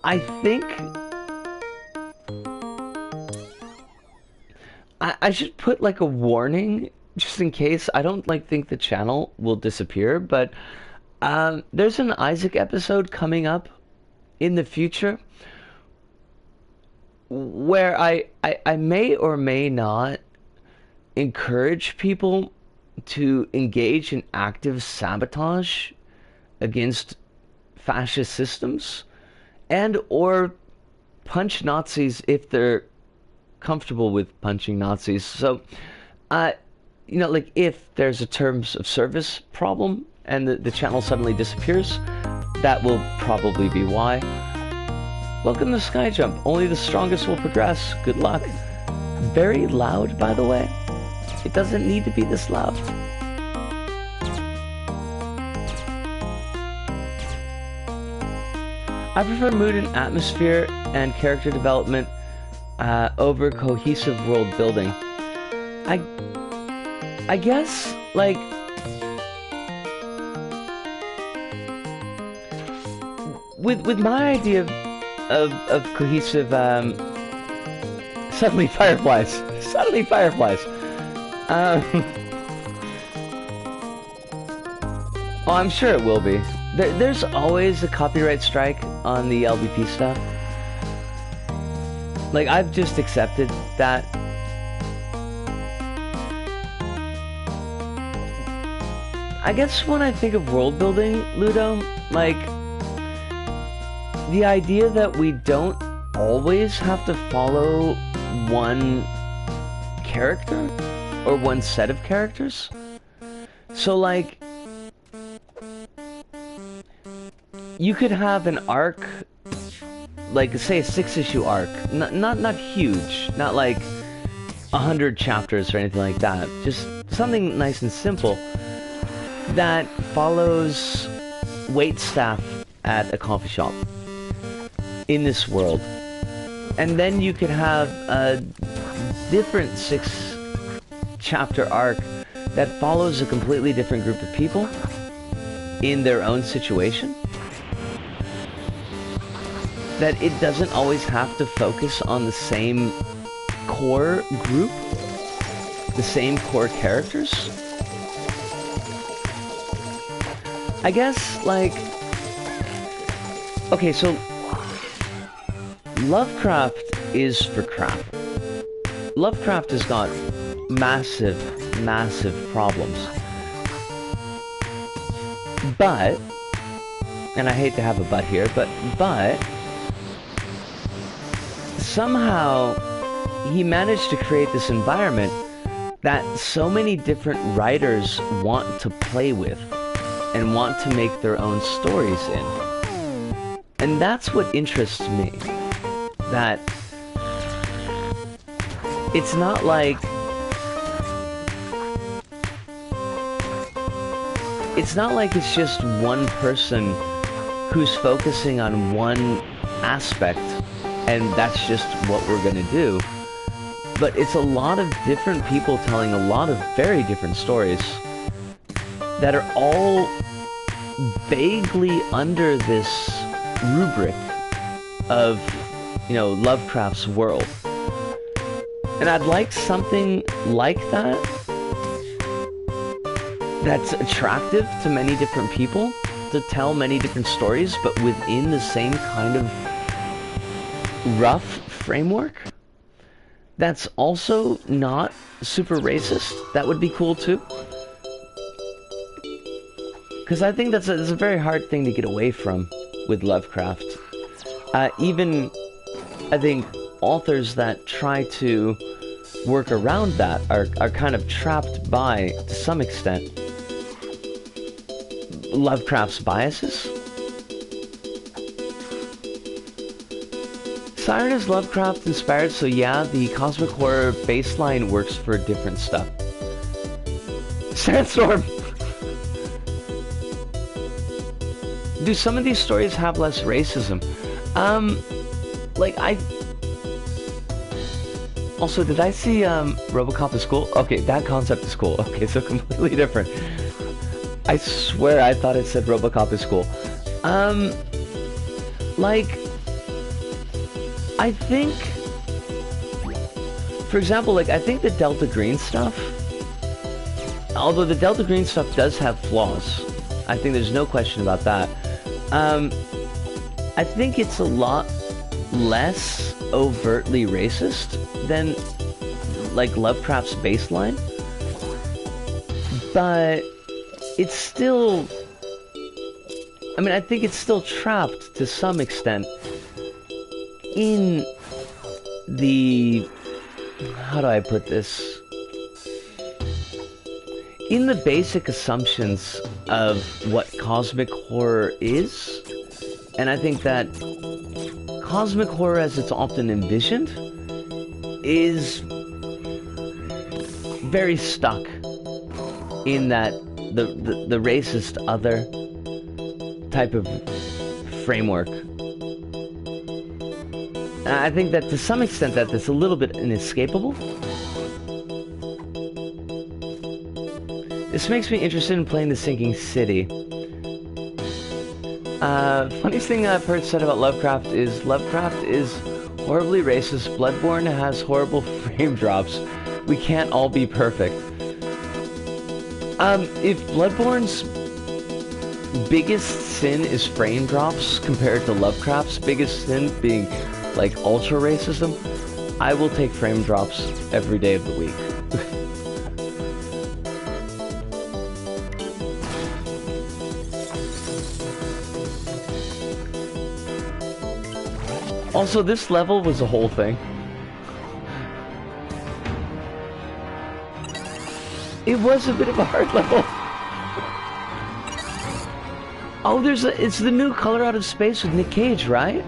I think I should put like a warning just in case. I don't like think the channel will disappear, but there's an Isaac episode coming up in the future where I may or may not encourage people to engage in active sabotage against fascist systems and or punch Nazis if they're comfortable with punching Nazis. So, like if there's a terms of service problem and the channel suddenly disappears, that will probably be why. Welcome to Skyjump. Only the strongest will progress. Good luck. Very loud, by the way. It doesn't need to be this loud. I prefer mood and atmosphere and character development over cohesive world building. I guess, like, with my idea of cohesive, suddenly fireflies. Suddenly fireflies. Oh, I'm sure it will be. There's always a copyright strike on the LBP stuff. Like, I've just accepted that. I guess when I think of world building, Ludo, like, the idea that we don't always have to follow one character or one set of characters. So, like, you could have an arc, like, say a 6-issue arc, not huge, not like 100 chapters or anything like that, just something nice and simple that follows waitstaff at a coffee shop in this world. And then you could have a different 6-chapter arc that follows a completely different group of people in their own situation. That it doesn't always have to focus on the same core group, the same core characters. I guess, like, okay, so Lovecraft is for crap. Lovecraft has got massive, massive problems. But, and I hate to have a but here, but somehow he managed to create this environment that so many different writers want to play with and want to make their own stories in. And that's what interests me. That it's not like it's just one person who's focusing on one aspect and that's just what we're gonna do. But it's a lot of different people telling a lot of very different stories that are all vaguely under this rubric of, Lovecraft's world. And I'd like something like that that's attractive to many different people, to tell many different stories, but within the same kind of rough framework that's also not super racist. That would be cool too. Because I think that's a very hard thing to get away from with Lovecraft. Even, I think, authors that try to work around that are kind of trapped by, to some extent, Lovecraft's biases. Siren is Lovecraft inspired, so yeah, the cosmic horror baseline works for different stuff. Sandstorm! Do some of these stories have less racism? Also, did I see, RoboCop is cool? Okay, that concept is cool. Okay, so completely different. I swear I thought it said RoboCop is cool. I think, for example, like, I think the Delta Green stuff, although the Delta Green stuff does have flaws, I think there's no question about that. I think it's a lot less overtly racist than, like, Lovecraft's baseline, but it's still, I mean, I think it's still trapped to some extent in the, how do I put this? In the basic assumptions of what cosmic horror is. And I think that cosmic horror, as it's often envisioned, is very stuck in that the racist other type of framework. And I think that to some extent that it's a little bit inescapable. This makes me interested in playing The Sinking City. Funniest thing I've heard said about Lovecraft is horribly racist. Bloodborne has horrible frame drops. We can't all be perfect. If Bloodborne's biggest sin is frame drops compared to Lovecraft's biggest sin being, like, ultra racism, I will take frame drops every day of the week. Also, this level was a whole thing. It was a bit of a hard level. Oh, it's the new Color Out of Space with Nick Cage, right?